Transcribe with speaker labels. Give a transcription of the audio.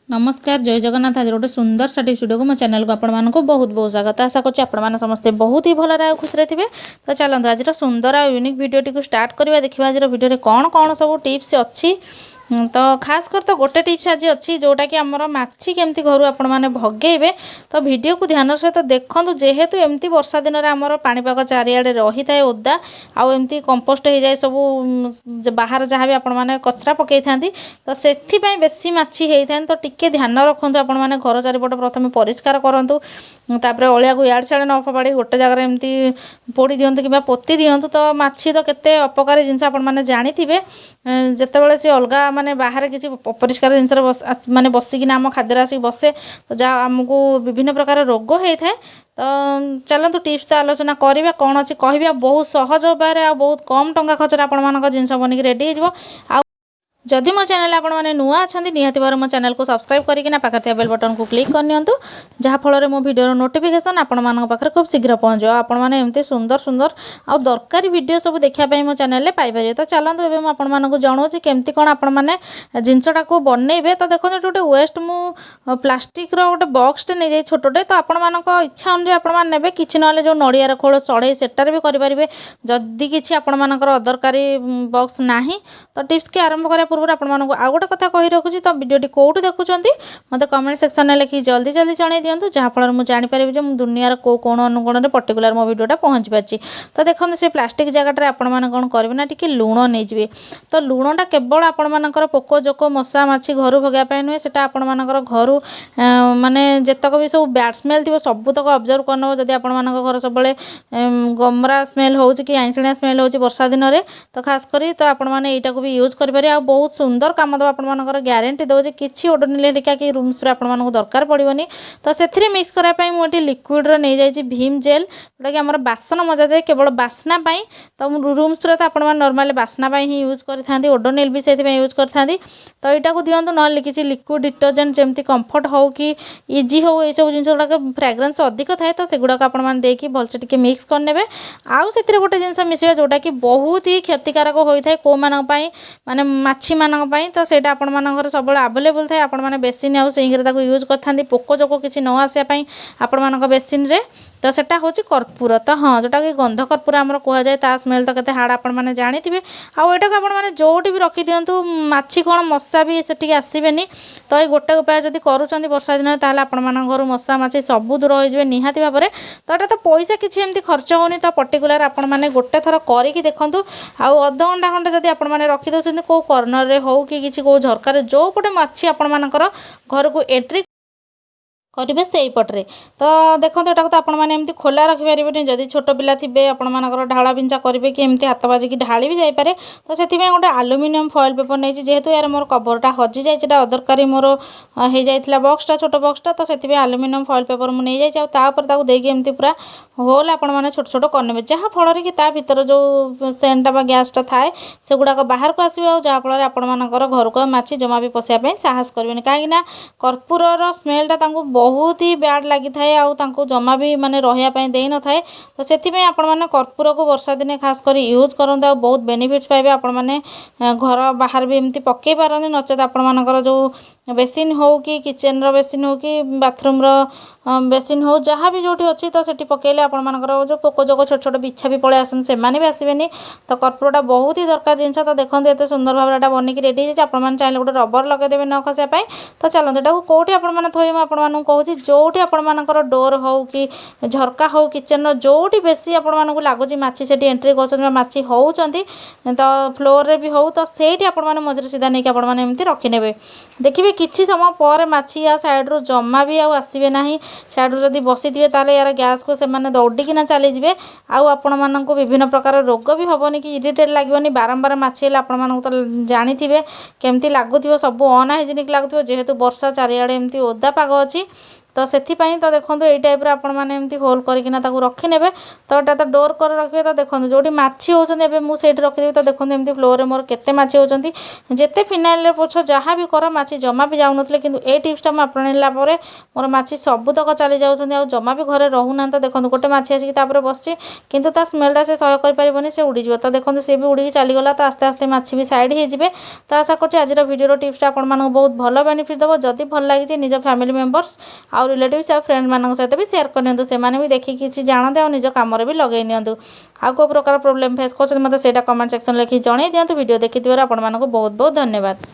Speaker 1: नमस्कार जय जगन्नाथ। आज गोटे सुंदर सा वीडियो को मो चैनल को आपण को बहुत बहुत स्वागत। आशा करछि आपण समस्ते बहुत ही भल खुशी थे। तो चलते आज सुंदर और यूनिक वीडियो स्टार्ट करवा। देखा आज वीडियो कौन कौन सब टिप्स अच्छी। तो खास कर तो गोटे टिप्स आज अच्छी जोटा कि आमर माछी केमती घर आपण मैंने भगेबे। तो वीडियो को ध्यान सहित देखूँ जेहेतु एमती वर्षा दिन में आमर पाणीपाग चारिआडे रही थाए ओदा आमती कंपोस्ट हो जाए सब बाहर जहाँ भी आपण मैंने कचरा पकई था। तो से बेसी माछी होता है। तो टिके ध्यान रखुँ आपण मैंने घर चारिपट प्रथम परिष्कार करूँ। तापर अलिया को इयाड़ सियाड़े न फपाड़ी गोटे जगह एमती पोड़ी दिंतु कि पोती दिंतु। तो माछी तो केते अपकारी जिनस आपण मैंने जानिथिबे। जेतेबेले सी अलग माने बाहर किसी अपरिष्कार जिनस माने बसिकिना आम खाद्य आसिक बसे तो जहाँ आमको विभिन्न प्रकार रोग होता है। तो चलतु टिप्स तो आलोचना करवा कौन अच्छी कह बहुत सहज उपाय बहुत कम टंका खर्च आप जिनस बनिक रेडी हो। जदि मो चैनल आपण मैंने नुआ अच्छा निहाती भाव मो चैनल को सब्सक्राइब करके पाखे बेल बटन को क्लिक करनी जहाँफल मो भिडियो नोटिफिकेशन आपण पाखे खूब शीघ्र पहुँच आपण मैंने एमती सुंदर सुंदर आ दरकारी वीडियो सब देखापी मो चैनल पाइपर। तो चलतु एवं आपको जनाऊँ केमती कौन आपण मैंने जिनसटा को बनइबे। तो देखो गोटे वेस्ट मु प्लास्टिक रोटे बक्सटे नहीं जाए छोटे। तो आपण इच्छा अनुसार आपने कि ना जो नड़ियार खोल सड़े सेटार भी करेंगे। जदि किसी आपर अदरकारी बक्स ना तो टिप्स की आरंभ करा पूर्व आपको आउ गोटे कथा कही रखुच्छी। तो वीडियो कौट देखुं मत कमेंट सेक्शन में लिखिक जल्दी जल्दी जन दिंतु जहाँफल मुझे जानीपारि जो दुनियार कौ कोण अनुकोण में पर्टिकुलर मो वीडियोटा पहुँची पार्टी। तो देखते से प्लास्टिक जगह आपण मैंने कौन करेंगे ना टी लुण नहीं। तो लुणटा केवल आपण पोक जोक मशा माछी घर भगापी नुहे से आपण घर माने जितक भी सब बैड स्मेल थी सबूतक ऑब्जर्व करनब। जदि आपण घर सब गमरा स्मेल हो कि आइंसिणिया स्मेल हो वर्षा दिन में तो खास करी तो आपण मैंने यहाँ भी यूज करेंगे। आ बहुत सुंदर कम दब आपर ग्यारंटी दो कि ओडोनिल कि रूम स्प्रे आपको दरकार पड़ोनी। तो से मिक्स कराई मुझे लिक्विड नहीं जाइए भीम जेल जोटा कि आम बासन मजा जाए केवल बास्ना। तो रूम स्प्रे तो आप नॉर्मल बास्ना ही यूज करते ओडोनिल भी से यूज करते। तो यहाँ को दिंतु ना किसी लिक्विड डिटर्जेंट जमी कंफर्ट हो कि इजी हो ये सब जिन गुड़ाक फ्रेग्रेंस अधिक थाए। तो सेगुड़ाक आपकी भलसे टी मिक्स करने आउ से गोटे जिनस मिसवा जोटा कि बहुत ही क्षतिकारक होता है कौ माने माछी मानी। तो सहीटा आपर सब आवेलेबल थाए आपने बेसिन आउ सिंक यूज करते पोक जोक किसी न आसापी आपण बेसिन रे। तो सेटा हूँ कर्पूर। तो हाँ जोटा कि गंध कर्पूर आम कहुए ता स्मेल तो केते हार्ड आपने जानी। आउ यहाँ को आपने जोटी भी रखी दिंतु माछी कौन मशा भी से आसबेनि। तो ये गोटे उपाय जब करुँच वर्षा दिन ताल आपण घर मशा माछी सब दूर हो निहाती भाव में। तो यहाँ तो पैसा किसी एमती खर्च होनी। तो पर्टिकुलर आपण मैंने गोटे थर करके देखूँ आउ अध घंटा खंडे जब आपने रखिदे कौ कर्नर रे हो कि कौ झरकार जो पटे माछी आपण घर को एंट्री करेंगे से पटरे। तो देखो यहाँ तो आपने खोला रखिपारे जदि छोट पिला थे आपर ढाला भिंचा करेंगे कि एमती हाथ बाजिकी ढाली भी जापे। तो से गोटे आलुमिनियम फॉइल पेपर नहीं जेहेतु यार मोर कभरटा हजि जाए अदरकारी मोर हो जाता बक्सटा छोट बक्सटा। तो से आलुमिनियम फॉइल पेपर मुझे जापर देकी पूरा होल आपने छोट छोट करने जहाँफल कि भर जो सेंटा गैसटा थाए से गुड़ाक बाहर को आसो जहाँफल आपर घर को माछी जमा भी पशियापी साहस करेंगे कहीं कर्पूर स्मेलटा बहुत ही बैड लगी था जमा भी माने रही दे न थाए। तो से आपने कर्पूर को वर्षा दिन खास कर यूज करूँ बहुत बेनिफिट्स पाइबे आपने घर बाहर भी एमती पकई पारती नचेत आपर जो बेसिन हो कि किचन रो बेसिन हो कि बाथरूम रो बेसिन हो जहाँ भी जोटी अच्छी। तो सेठी पकईले आपर जो पोक जोक छोट छोट बिछा भी पलि आसन से भी आसबेनि। तो कर्पूरटा बहुत ही दरकार जिनस। तो देखो एत सुंदर भाव बनिक रेडी हो आपने चाहिए गोटे रबर लगेदेवे न खसापी। तो चलते यहाँ कौटी आपने थोड़े आपको कहूँ जोटी आपर डोर हो कि झरका हो किचन जोटी बेसी आपको लगुच माछी से एंट्री कर माछी होती। तो फ्लोर रे भी हो तो सही आपने मझे सीधा नहीं आपने रखिने देखिए किसी समय पर माछी या साइड्रु जमा भी आसबे ना। साइड्रु जब बसी थे यार गैस को से दौड़िकिना चलीजे आउ आपण मानक विभिन्न प्रकार रोग भी हेनी कि इरिटेट लगे बारंबार माछी आपको तो जानी केमती लगुथ सब अनहाइजेनिक लगुथ जेहेतु वर्षा चारिआडे एमती ओदा पाग अच्छी। तो से तो देखो यही टाइप आपने एमती होल करके रखिने तो एटा तो डोर कर रखिए तो देखो जो माछी होती मुझे रखिदेवी तो देखो एमती फ्लोर में मोर केते माछी होती जिते फिनाइल पोछ जहाँ भी कर माछी जमा भी जाऊन कि ये टिप्सटा मुझे आपणला मोर माछी सबुतक चली जाऊँ जमा भी घरे रोना तो देखो गोटे माछी आसिक बस किंतु ता स्मेलटा से सह्य कर से उड़ीज तो देखो सी भी उड़ी चलीगला तो आस्ते आस्ते माछी भी साइड हो तो आशा कर आज भिडियो टिप्सटा आपको बहुत भल बेनिफिट देव जदि भल लगी निज फैमिली मेंबर्स आउ रिलेटिव्स आ फ्रेंड मान सहित भी शेयर करनी से भी देखिए किसी जानते और निज कम भी लगे नियंतु आउ को प्रकार प्रोब्लेम फेस कर मतलब कमेंट सेक्शन लिखि जन दिंतु वीडियो देखी आपको बहुत बहुत धन्यवाद।